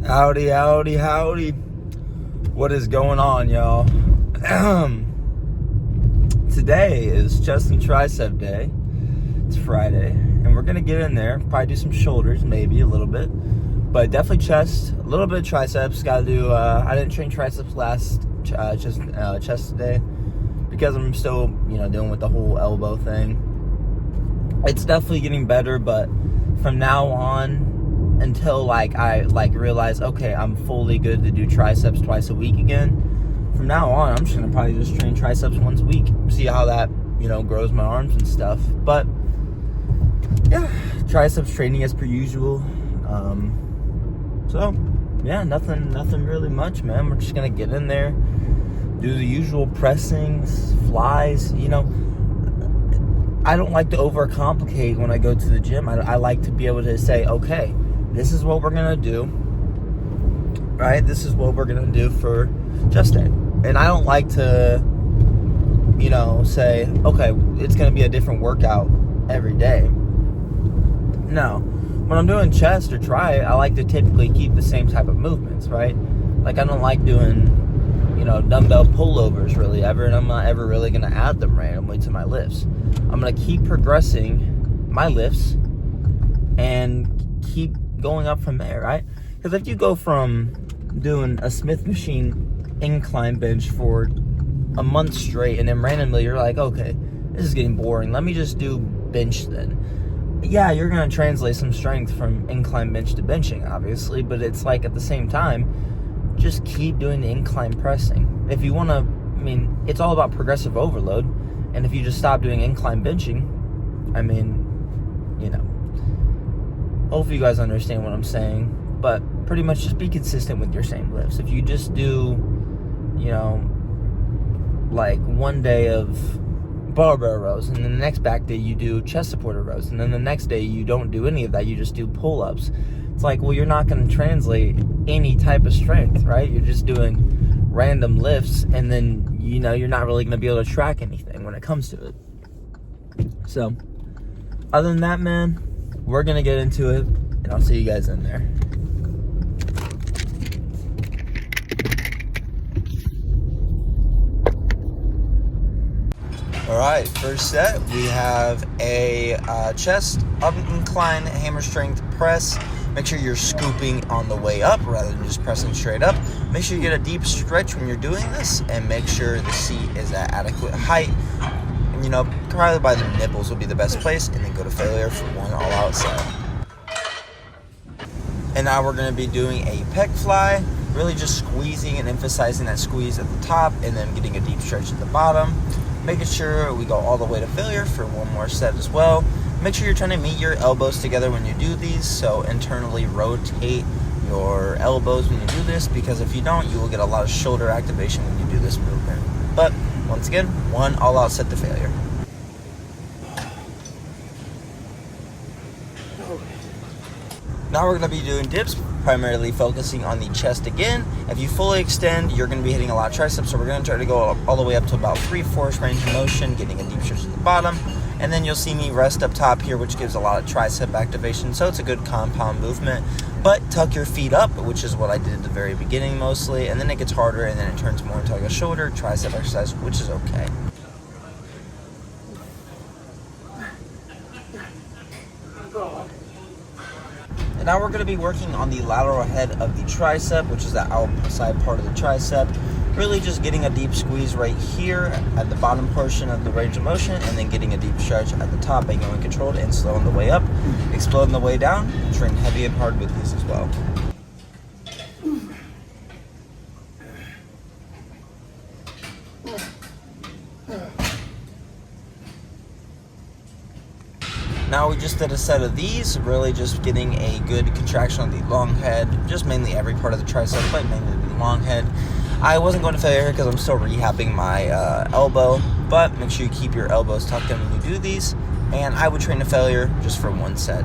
Howdy, howdy, howdy. What is going on, y'all? Today is chest and tricep day. It's Friday, and we're gonna get in there. Probably do some shoulders, maybe a little bit, but definitely chest, a little bit of triceps. Gotta do. I didn't train triceps chest today because I'm still, dealing with the whole elbow thing. It's definitely getting better, but from now on, until I realize, okay, I'm fully good to do triceps twice a week again. From now on, I'm just gonna probably just train triceps once a week, see how that grows my arms and stuff. But yeah, triceps training as per usual. So yeah, nothing really much, man. We're just gonna get in there, do the usual pressings, flies. I don't like to overcomplicate when I go to the gym. I like to be able to say, okay, this is what we're gonna do, right? This is what we're gonna do for chest day. And I don't like to, say, okay, it's gonna be a different workout every day. No. When I'm doing chest or tri, I like to typically keep the same type of movements, right? Like, I don't like doing, dumbbell pullovers really ever, and I'm not ever really gonna add them randomly to my lifts. I'm gonna keep progressing my lifts and keep going up from there, right? Because if you go from doing a Smith machine incline bench for a month straight and then randomly you're like, okay, this is getting boring, let me just do bench then. Yeah, you're going to translate some strength from incline bench to benching, obviously, but it's like at the same time, just keep doing the incline pressing. If you want to, it's all about progressive overload, and if you just stop doing incline benching, hopefully you guys understand what I'm saying, but pretty much just be consistent with your same lifts. If you just do, like one day of barbell rows, and then the next back day you do chest supported rows, and then the next day you don't do any of that, you just do pull-ups. It's like, well, you're not going to translate any type of strength, right? You're just doing random lifts, and then, you're not really going to be able to track anything when it comes to it. So, other than that, man, we're going to get into it, and I'll see you guys in there. All right, first set, we have a chest up incline hammer strength press. Make sure you're scooping on the way up rather than just pressing straight up. Make sure you get a deep stretch when you're doing this, and make sure the seat is at adequate height. And, probably by the nipples will be the best place, and then go to failure for one all-out set. And now we're going to be doing a pec fly, really just squeezing and emphasizing that squeeze at the top, and then getting a deep stretch at the bottom. Making sure we go all the way to failure for one more set as well. Make sure you're trying to meet your elbows together when you do these, so internally rotate your elbows when you do this, because if you don't, you will get a lot of shoulder activation when you do this movement. But once again, one all-out set to failure. Now we're going to be doing dips, primarily focusing on the chest again. If you fully extend, you're going to be hitting a lot of triceps, so we're going to try to go all the way up to about 3/4 range of motion, getting a deep stretch at the bottom. And then you'll see me rest up top here, which gives a lot of tricep activation, so it's a good compound movement. But tuck your feet up, which is what I did at the very beginning mostly, and then it gets harder, and then it turns more into like a shoulder tricep exercise, which is okay. And now we're going to be working on the lateral head of the tricep, which is the outside part of the tricep. Really just getting a deep squeeze right here at the bottom portion of the range of motion, and then getting a deep stretch at the top by going controlled and slow on the way up, explode on the way down. Train heavy and hard with these as well. Now we just did a set of these, really just getting a good contraction on the long head, just mainly every part of the tricep, but mainly the long head. I wasn't going to failure here because I'm still rehabbing my elbow, but make sure you keep your elbows tucked in when you do these, and I would train to failure just for one set.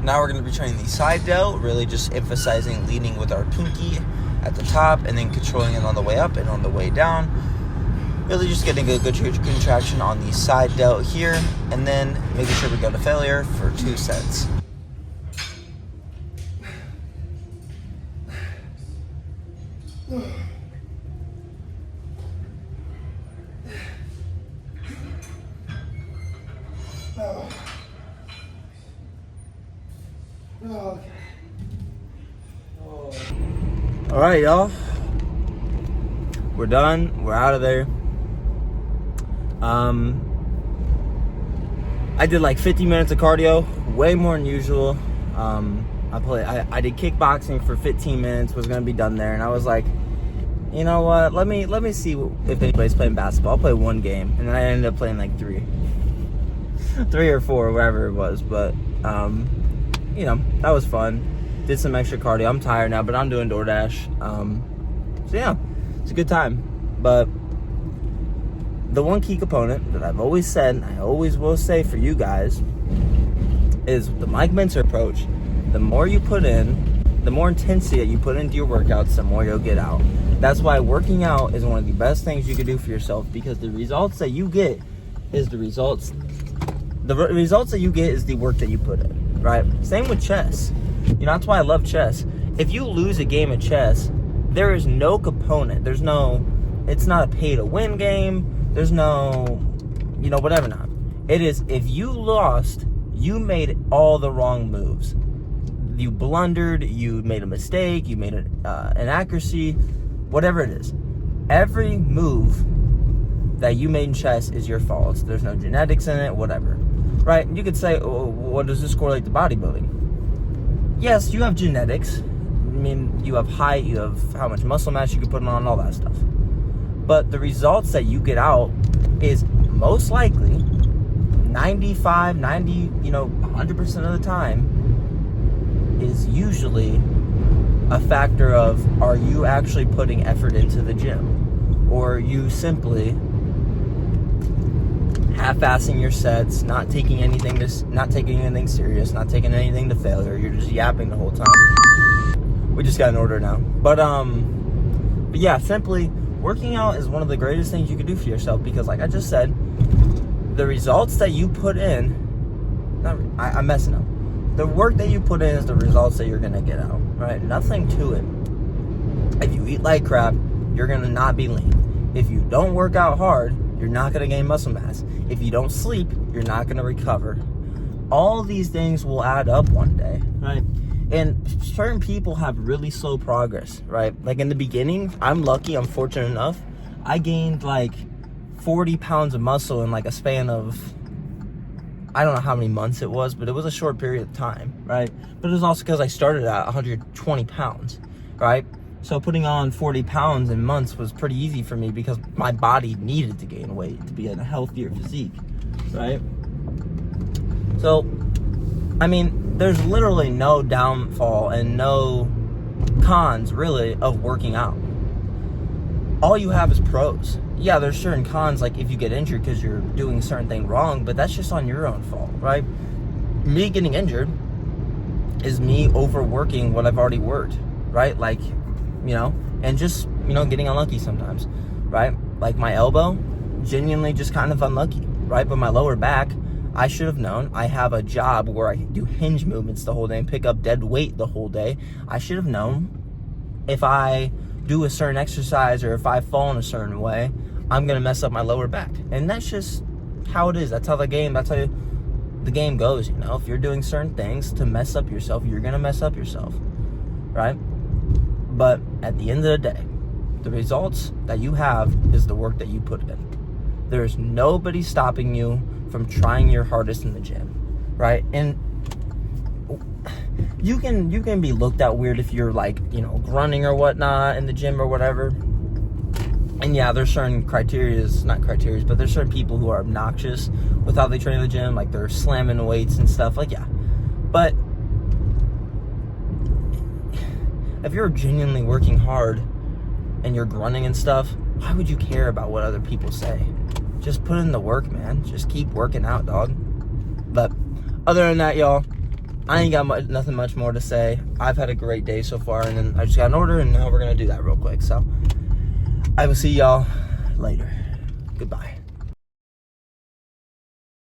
Now we're going to be training the side delt, really just emphasizing leading with our pinky at the top and then controlling it on the way up and on the way down. Really just getting a good contraction on the side delt here, and then making sure we go to failure for 2 sets. All right, y'all. We're done. We're out of there. I did like 50 minutes of cardio, way more than usual. I did kickboxing for 15 minutes, was gonna be done there, and I was like, you know what? Let me see if anybody's playing basketball. I'll play 1 game, and then I ended up playing like 3 or 4, wherever it was. But you know, that was fun. Did some extra cardio. I'm tired now, but I'm doing DoorDash. So yeah, it's a good time. But the one key component that I've always said, and I always will say for you guys, is the Mike Mincer approach. The more you put in, the more intensity that you put into your workouts, the more you'll get out. That's why working out is one of the best things you can do for yourself, because the results that you get is the results that you get is the work that you put in, right? Same with chess. You know, that's why I love chess. If you lose a game of chess, there is no component. It's not a pay to win game. There's no, you know, whatever not. It is, if you lost, you made all the wrong moves. You blundered, you made a mistake, you made an inaccuracy, whatever it is. Every move that you made in chess is your fault. There's no genetics in it, whatever. Right? You could say, oh, what does this correlate to bodybuilding? Yes, you have genetics. I mean, you have height, you have how much muscle mass you can put on, all that stuff. But the results that you get out is most likely 95, 90, you know, 100% of the time is usually a factor of, are you actually putting effort into the gym? Or are you simply half-assing your sets, not taking anything serious, not taking anything to failure? You're just yapping the whole time. We just got an order now. But yeah, simply working out is one of the greatest things you can do for yourself, because like I just said, the results that you put in, I'm messing up. The work that you put in is the results that you're gonna get out, right? Nothing to it. If you eat like crap, you're gonna not be lean. If you don't work out hard, you're not gonna gain muscle mass. If you don't sleep, you're not gonna recover. All these things will add up one day, right? And certain people have really slow progress, right? Like in the beginning, I'm lucky, I'm fortunate enough, I gained like 40 pounds of muscle in like a span of, I don't know how many months it was, but it was a short period of time, right? But it was also because I started at 120 pounds, right? So putting on 40 pounds in months was pretty easy for me, because my body needed to gain weight to be in a healthier physique, right? So, I mean, there's literally no downfall and no cons, really, of working out. All you have is pros. Yeah, there's certain cons, like if you get injured because you're doing a certain thing wrong, but that's just on your own fault, right? Me getting injured is me overworking what I've already worked, right? Like, you know, and just, you know, getting unlucky sometimes, right? Like my elbow, genuinely just kind of unlucky, right? But my lower back, I should have known. I have a job where I do hinge movements the whole day and pick up dead weight the whole day. I should have known if I do a certain exercise or if I fall in a certain way, I'm gonna mess up my lower back. And that's just how it is. That's how the game goes, you know. If you're doing certain things to mess up yourself, you're gonna mess up yourself, right? But at the end of the day, the results that you have is the work that you put in. There's nobody stopping you from trying your hardest in the gym, right? And you can be looked at weird if you're like, you know, grunting or whatnot in the gym or whatever. And yeah, there's certain but there's certain people who are obnoxious with how they train in the gym, like they're slamming weights and stuff, like, yeah. But if you're genuinely working hard and you're grunting and stuff, why would you care about what other people say? Just put in the work, man. Just keep working out, dog. But other than that, y'all, I ain't got nothing much more to say. I've had a great day so far, and then I just got an order, and now we're going to do that real quick. So I will see y'all later. Goodbye.